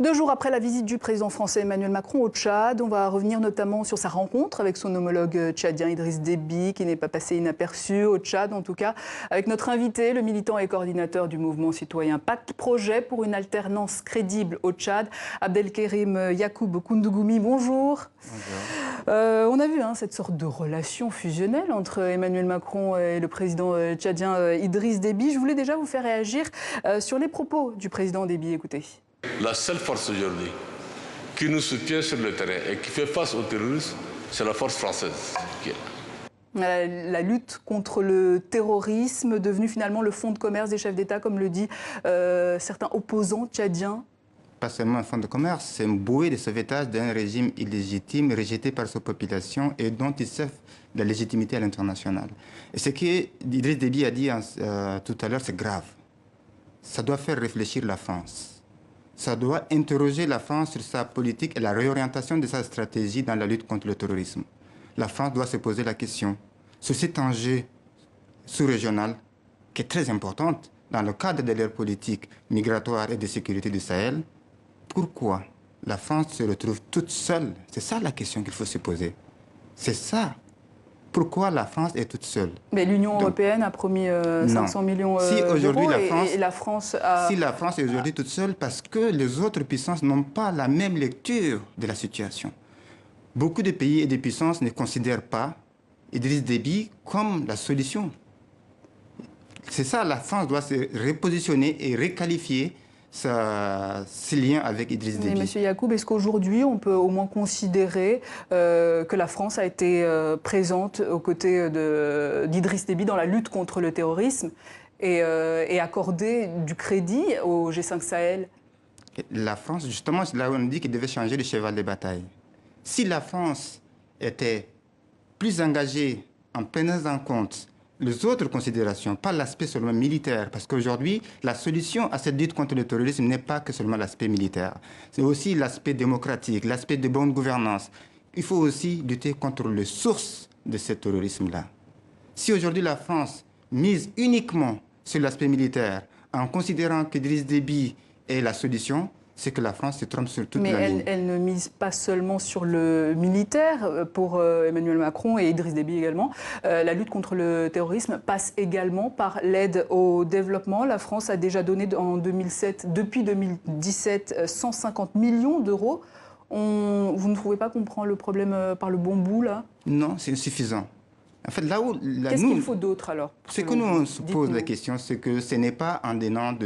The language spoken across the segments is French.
2 jours après la visite du président français Emmanuel Macron au Tchad, on va revenir notamment sur sa rencontre avec son homologue tchadien Idriss Déby, qui n'est pas passé inaperçu au Tchad en tout cas, avec notre invité, le militant et coordinateur du mouvement citoyen Pacte Projet pour une alternance crédible au Tchad, Abdelkerim Yacoub Koundougoumi. Bonjour. Bonjour. On a vu cette sorte de relation fusionnelle entre Emmanuel Macron et le président tchadien Idriss Déby. Je voulais déjà vous faire réagir sur les propos du président Déby. Écoutez. La seule force aujourd'hui qui nous soutient sur le terrain et qui fait face aux terroristes, c'est la force française qui est là. La lutte contre le terrorisme, devenu finalement le fonds de commerce des chefs d'État, comme le dit certains opposants tchadiens. Pas seulement un fonds de commerce, c'est une bouée de sauvetage d'un régime illégitime, rejeté par sa population et dont ils savent la légitimité à l'international. Et ce qu'Idriss Déby a dit tout à l'heure, c'est grave. Ça doit faire réfléchir la France. Ça doit interroger la France sur sa politique et la réorientation de sa stratégie dans la lutte contre le terrorisme. La France doit se poser la question sur cet enjeu sous-régional qui est très important dans le cadre de leur politique migratoire et de sécurité du Sahel. Pourquoi la France se retrouve toute seule? C'est ça la question qu'il faut se poser. C'est ça. Pourquoi la France est toute seule? Mais l'Union européenne a promis 500 millions d'euros et la France a... Si la France est aujourd'hui toute seule, parce que les autres puissances n'ont pas la même lecture de la situation. Beaucoup de pays et de puissances ne considèrent pas Idriss Déby comme la solution. C'est ça, la France doit se repositionner et requalifier ses liens avec Idriss Déby. Mais Monsieur Yacoub, est-ce qu'aujourd'hui on peut au moins considérer que la France a été présente aux côtés d'Idriss Déby dans la lutte contre le terrorisme et accorder du crédit au G5 Sahel? La France, justement, c'est là où on dit qu'il devait changer de cheval de bataille. Si la France était plus engagée en prenant en compte les autres considérations, pas l'aspect seulement militaire, parce qu'aujourd'hui, la solution à cette lutte contre le terrorisme n'est pas que seulement l'aspect militaire. C'est aussi l'aspect démocratique, l'aspect de bonne gouvernance. Il faut aussi lutter contre les sources de ce terrorisme-là. Si aujourd'hui la France mise uniquement sur l'aspect militaire, en considérant qu'Idriss Déby est la solution, c'est que la France se trompe sur toute la ligne. Mais elle ne mise pas seulement sur le militaire pour Emmanuel Macron et Idriss Déby également. La lutte contre le terrorisme passe également par l'aide au développement. La France a déjà donné depuis 2017 150 millions d'euros. Vous ne trouvez pas qu'on prend le problème par le bon bout là? Non, c'est insuffisant. En fait, là où qu'est-ce qu'il faut d'autre alors? Ce que nous on se pose la question, c'est que ce n'est pas en donnant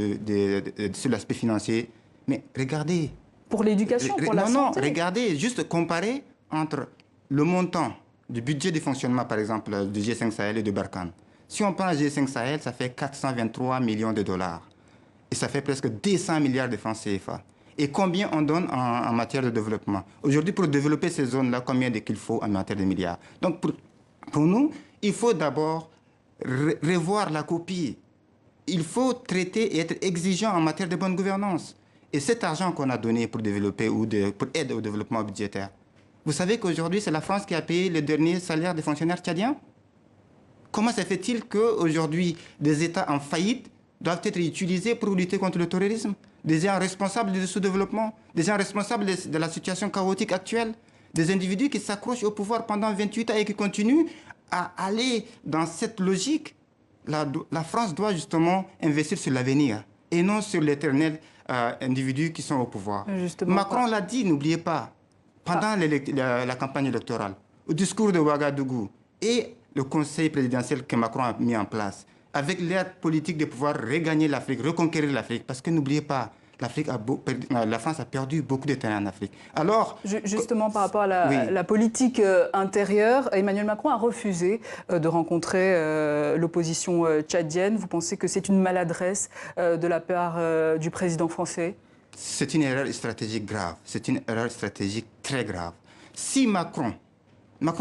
sur l'aspect financier. Mais regardez. Pour l'éducation, pour la santé. Non, regardez, juste comparer entre le montant du budget de fonctionnement, par exemple, du G5 Sahel et de Barkhane. Si on prend le G5 Sahel, ça fait 423 millions de dollars. Et ça fait presque 200 milliards de francs CFA. Et combien on donne en matière de développement? Aujourd'hui, pour développer ces zones-là, combien qu'il faut en matière de milliards? Donc, pour nous, il faut d'abord revoir la copie. Il faut traiter et être exigeant en matière de bonne gouvernance. Et cet argent qu'on a donné pour développer ou pour aider au développement budgétaire, vous savez qu'aujourd'hui, c'est la France qui a payé le dernier salaire des fonctionnaires tchadiens? Comment se fait-il qu'aujourd'hui, des États en faillite doivent être utilisés pour lutter contre le terrorisme? Des gens responsables du sous-développement, des gens responsables de la situation chaotique actuelle, des individus qui s'accrochent au pouvoir pendant 28 ans et qui continuent à aller dans cette logique. La France doit justement investir sur l'avenir et non sur l'éternel individus qui sont au pouvoir. Justement, Macron l'a dit, n'oubliez pas, pendant la campagne électorale, au discours de Ouagadougou et le conseil présidentiel que Macron a mis en place, avec l'air politique de pouvoir regagner l'Afrique, reconquérir l'Afrique, parce que n'oubliez pas, la France a perdu beaucoup de terrain en Afrique. Alors, justement, par rapport à la politique intérieure, Emmanuel Macron a refusé de rencontrer l'opposition tchadienne. Vous pensez que c'est une maladresse de la part du président français? C'est une erreur stratégique grave. C'est une erreur stratégique très grave. Si Macron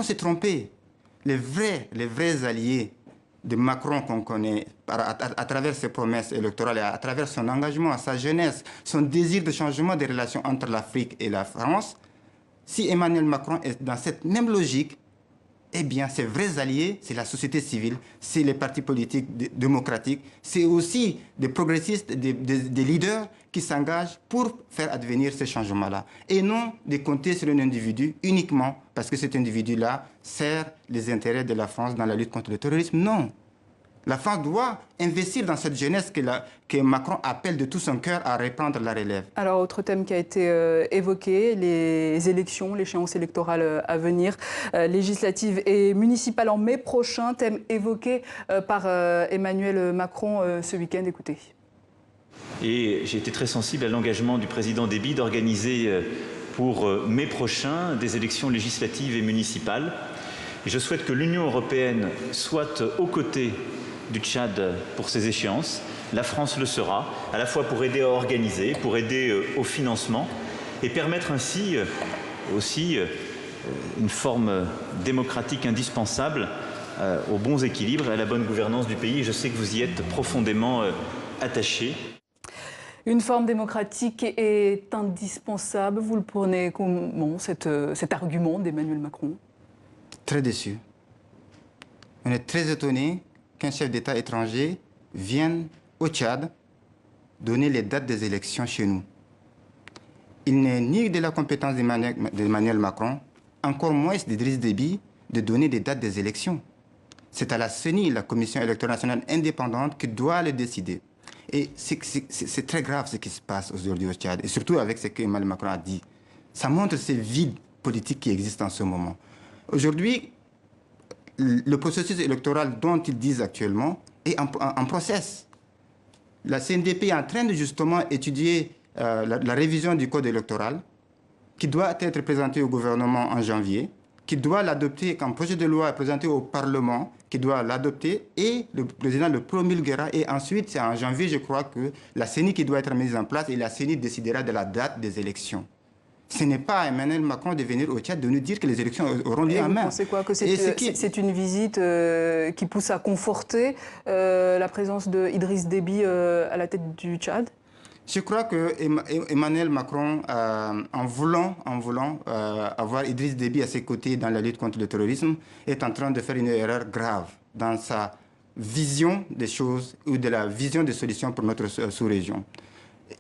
s'est trompé, les vrais alliés de Macron qu'on connaît à travers ses promesses électorales et à travers son engagement, sa jeunesse, son désir de changement des relations entre l'Afrique et la France, si Emmanuel Macron est dans cette même logique, eh bien, ses vrais alliés, c'est la société civile, c'est les partis politiques démocratiques, c'est aussi des progressistes, des leaders qui s'engagent pour faire advenir ces changements-là. Et non de compter sur un individu uniquement parce que cet individu-là sert les intérêts de la France dans la lutte contre le terrorisme. Non. La France doit investir dans cette jeunesse que Macron appelle de tout son cœur à reprendre la relève. Alors, autre thème qui a été évoqué, les élections, l'échéance électorale à venir, législatives et municipales en mai prochain, thème évoqué par Emmanuel Macron ce week-end. Écoutez. Et j'ai été très sensible à l'engagement du président Déby d'organiser pour mai prochain des élections législatives et municipales. Et je souhaite que l'Union européenne soit aux côtés du Tchad pour ces échéances. La France le sera, à la fois pour aider à organiser, pour aider au financement et permettre ainsi aussi une forme démocratique indispensable aux bons équilibres et à la bonne gouvernance du pays. Et je sais que vous y êtes profondément attachés. Une forme démocratique est indispensable. Vous le prenez comment, cet argument d'Emmanuel Macron? Très déçu. On est très étonné qu'un chef d'État étranger vienne au Tchad donner les dates des élections chez nous. Il n'est ni de la compétence d'Emmanuel Macron, encore moins d'Idriss Déby, de donner des dates des élections. C'est à la CENI, la Commission électorale nationale indépendante, qui doit le décider. Et c'est très grave ce qui se passe aujourd'hui au Tchad, et surtout avec ce qu'Emmanuel Macron a dit. Ça montre ces vides politiques qui existent en ce moment. Aujourd'hui, le processus électoral dont ils disent actuellement est en process. La CNDP est en train de justement étudier la révision du code électoral qui doit être présentée au gouvernement en janvier, qui doit l'adopter comme projet de loi présenté au Parlement, qui doit l'adopter et le président le promulguera. Et ensuite, c'est en janvier, je crois, que la CENI qui doit être mise en place et la CENI décidera de la date des élections. Ce n'est pas à Emmanuel Macron de venir au Tchad de nous dire que les élections auront lieu en mai. Vous pensez quoi? Que c'est une visite qui pousse à conforter la présence d'Idriss Déby à la tête du Tchad? Je crois que Emmanuel Macron, en voulant avoir Idriss Déby à ses côtés dans la lutte contre le terrorisme, est en train de faire une erreur grave dans sa vision des choses ou de la vision des solutions pour notre sous-région.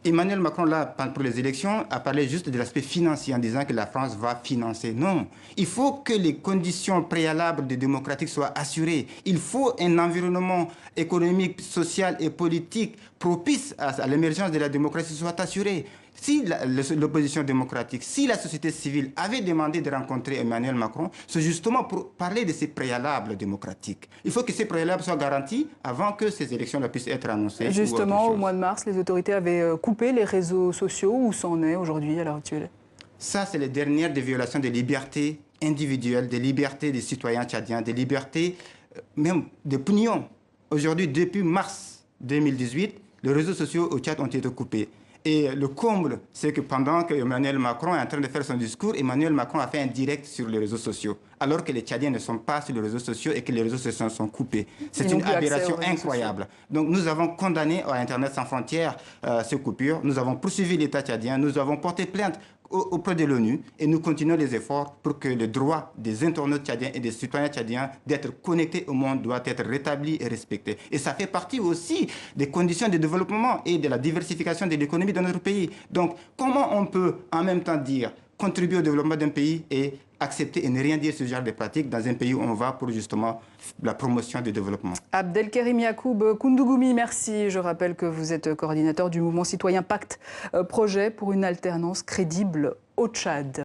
Emmanuel Macron, là, pour les élections, a parlé juste de l'aspect financier en disant que la France va financer. Non, il faut que les conditions préalables de démocratique soient assurées. Il faut un environnement économique, social et politique propice à l'émergence de la démocratie soit assuré. Si l'opposition démocratique, si la société civile avait demandé de rencontrer Emmanuel Macron, c'est justement pour parler de ces préalables démocratiques. Il faut que ces préalables soient garantis avant que ces élections puissent être annoncées. Justement, au mois de mars, les autorités avaient coupé les réseaux sociaux. Où c'en est aujourd'hui à l'heure actuelle? Ça, c'est les dernières des violations des libertés individuelles, des libertés des citoyens tchadiens, des libertés même d'opinion. Aujourd'hui, depuis mars 2018, les réseaux sociaux au Tchad ont été coupés. Et le comble, c'est que pendant que Emmanuel Macron est en train de faire son discours, Emmanuel Macron a fait un direct sur les réseaux sociaux, alors que les Tchadiens ne sont pas sur les réseaux sociaux et que les réseaux sociaux sont coupés. C'est une aberration incroyable. Donc nous avons condamné à Internet sans frontières ces coupures, nous avons poursuivi l'État tchadien, nous avons porté plainte auprès de l'ONU et nous continuons les efforts pour que le droit des internautes tchadiens et des citoyens tchadiens d'être connectés au monde doit être rétabli et respecté. Et ça fait partie aussi des conditions de développement et de la diversification de l'économie dans notre pays. Donc, comment on peut en même temps dire contribuer au développement d'un pays et accepter et ne rien dire ce genre de pratiques dans un pays où on va pour justement la promotion du développement. Abdelkarim Yacoub Koundougoumi, merci. Je rappelle que vous êtes coordinateur du mouvement citoyen Pacte Projet pour une alternance crédible au Tchad.